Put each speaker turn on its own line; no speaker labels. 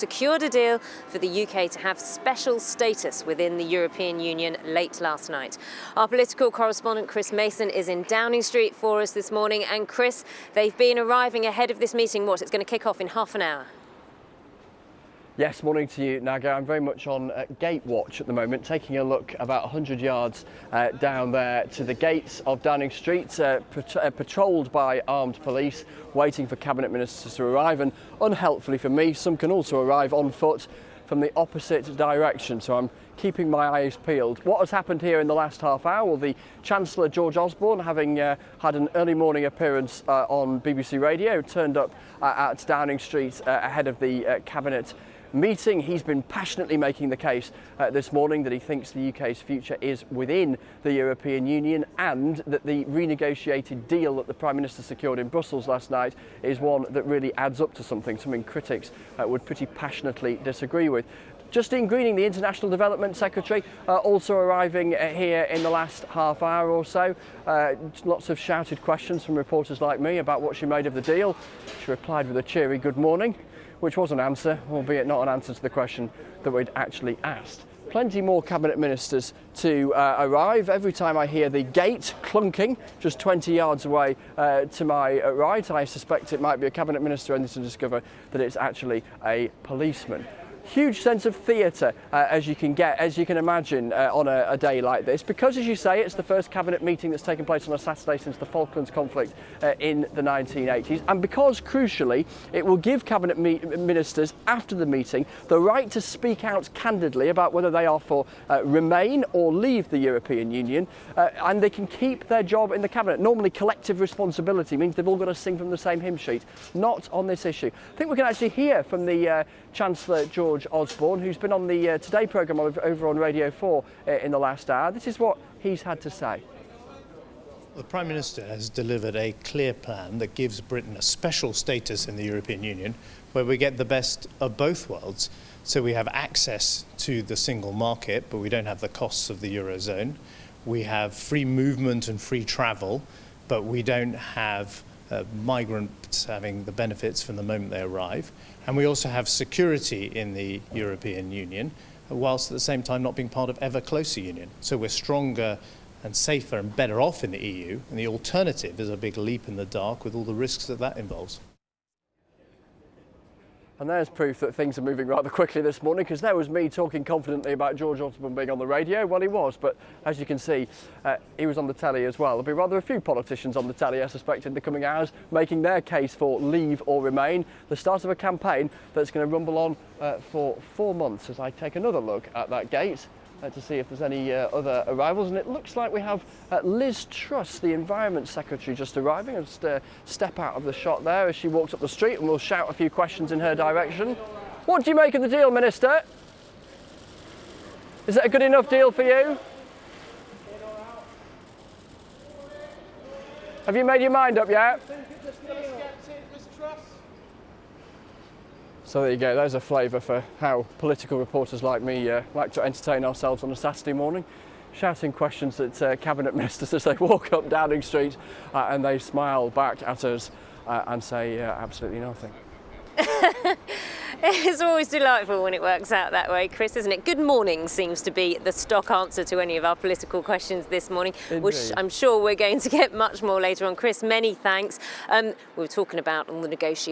Secured a deal for the UK to have special status within the European Union late last night. Our political correspondent Chris Mason is in Downing Street for us this morning. And Chris, they've been arriving ahead of this meeting. What, it's going to kick off in half an hour?
Yes, morning to you, Naga. I'm very much on gate watch at the moment, taking a look about 100 yards down there to the gates of Downing Street, patrolled by armed police, waiting for cabinet ministers to arrive. And unhelpfully for me, some can also arrive on foot from the opposite direction. So I'm keeping my eyes peeled. What has happened here in the last half hour? Well, the Chancellor, George Osborne, having had an early morning appearance on BBC Radio, turned up at Downing Street ahead of the cabinet meeting. He's been passionately making the case this morning that he thinks the UK's future is within the European Union, and that the renegotiated deal that the Prime Minister secured in Brussels last night is one that really adds up to something critics would pretty passionately disagree with. Justine Greening, the International Development Secretary, also arriving here in the last half hour or so. Lots of shouted questions from reporters like me about what she made of the deal. She replied with a cheery good morning, which was an answer, albeit not an answer to the question that we'd actually asked. Plenty more cabinet ministers to arrive. Every time I hear the gate clunking just 20 yards away to my right, I suspect it might be a cabinet minister, only to discover that it's actually a policeman. Huge sense of theatre as you can imagine on a day like this, because, as you say, it's the first cabinet meeting that's taken place on a Saturday since the Falklands conflict in the 1980s, and because, crucially, it will give cabinet ministers after the meeting the right to speak out candidly about whether they are for remain or leave the European Union, and they can keep their job in the cabinet. Normally, collective responsibility means they've all got to sing from the same hymn sheet. Not on this issue. I think we can actually hear from the Chancellor, George Osborne, who's been on the Today programme over on Radio 4 in the last hour. This is what he's had to say.
The Prime Minister has delivered a clear plan that gives Britain a special status in the European Union, where we get the best of both worlds. So we have access to the single market, but we don't have the costs of the Eurozone. We have free movement and free travel, but we don't have migrants having the benefits from the moment they arrive. And we also have security in the European Union, whilst at the same time not being part of ever closer union. So we're stronger and safer and better off in the EU, and the alternative is a big leap in the dark with all the risks that involves.
And there's proof that things are moving rather quickly this morning, because there was me talking confidently about George Osborne being on the radio. Well, he was, but as you can see, he was on the telly as well. There'll be rather a few politicians on the telly, I suspect, in the coming hours, making their case for leave or remain. The start of a campaign that's going to rumble on for 4 months, as I take another look at that gate to see if there's any other arrivals. And it looks like we have Liz Truss, the Environment Secretary, just arriving. I'll just step out of the shot there as she walks up the street, and we'll shout a few questions in her direction. What do you make of the deal, Minister? Is it a good enough deal for you? Have you made your mind up yet? So there you go, there's a flavour for how political reporters like me like to entertain ourselves on a Saturday morning, shouting questions at cabinet ministers as they walk up Downing Street and they smile back at us and say absolutely nothing.
It's always delightful when it works out that way, Chris, isn't it? Good morning seems to be the stock answer to any of our political questions this morning,
Indeed.
Which I'm sure we're going to get much more later on. Chris, many thanks. We were talking about all the negotiations.